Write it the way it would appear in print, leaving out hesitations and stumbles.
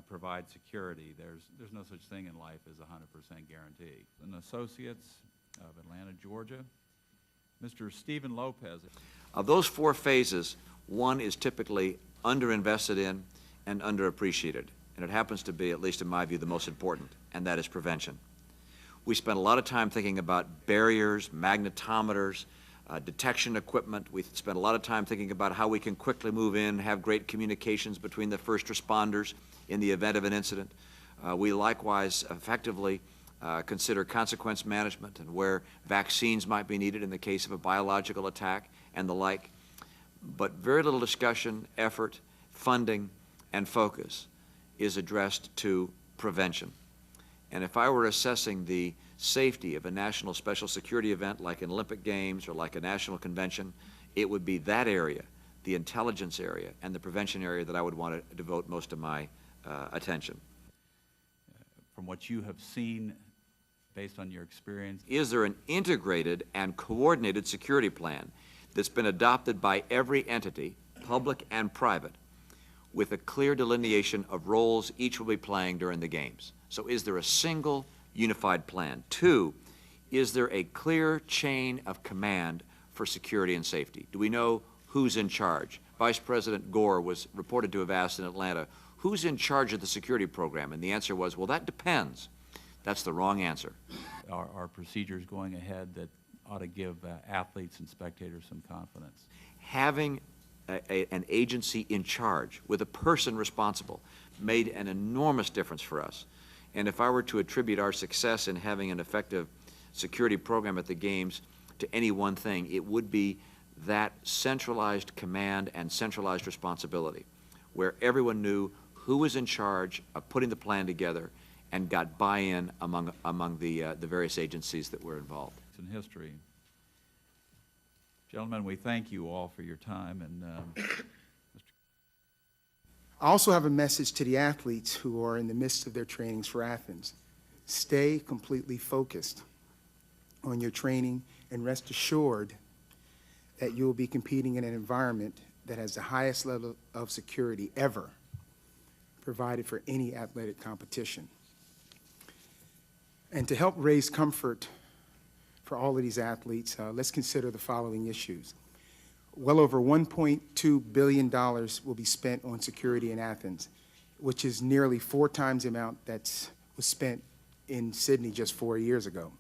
provide security. There's no such thing in life as a 100% guarantee. And Associates of Atlanta, Georgia, Mr. Stephen Lopez. Of those four phases, one is typically underinvested in and underappreciated, and it happens to be, at least in my view, the most important, and that is prevention. We spend a lot of time thinking about barriers, magnetometers, detection equipment. We spend a lot of time thinking about how we can quickly move in, have great communications between the first responders in the event of an incident. We likewise effectively consider consequence management and where vaccines might be needed in the case of a biological attack and the like. But very little discussion, effort, funding, and focus is addressed to prevention. And if I were assessing the safety of a national special security event like an Olympic Games or like a national convention, it would be that area, the intelligence area and the prevention area, that I would want to devote most of my attention. From what you have seen, based on your experience, is there an integrated and coordinated security plan that's been adopted by every entity, public and private, with a clear delineation of roles each will be playing during the games? So is there a single unified plan? Two, is there a clear chain of command for security and safety? Do we know who's in charge? Vice President Gore was reported to have asked in Atlanta, who's in charge of the security program? And the answer was, well, that depends. That's the wrong answer. Are procedures going ahead that ought to give athletes and spectators some confidence? Having an agency in charge with a person responsible made an enormous difference for us. And if I were to attribute our success in having an effective security program at the Games to any one thing, it would be that centralized command and centralized responsibility, where everyone knew who was in charge of putting the plan together and got buy-in among the various agencies that were involved. It's in history. Gentlemen, we thank you all for your time. And I also have a message to the athletes who are in the midst of their trainings for Athens. Stay completely focused on your training and rest assured that you will be competing in an environment that has the highest level of security ever provided for any athletic competition. And to help raise comfort for all of these athletes, let's consider the following issues. Well over $1.2 billion will be spent on security in Athens, which is nearly 4 times the amount that was spent in Sydney just 4 years ago.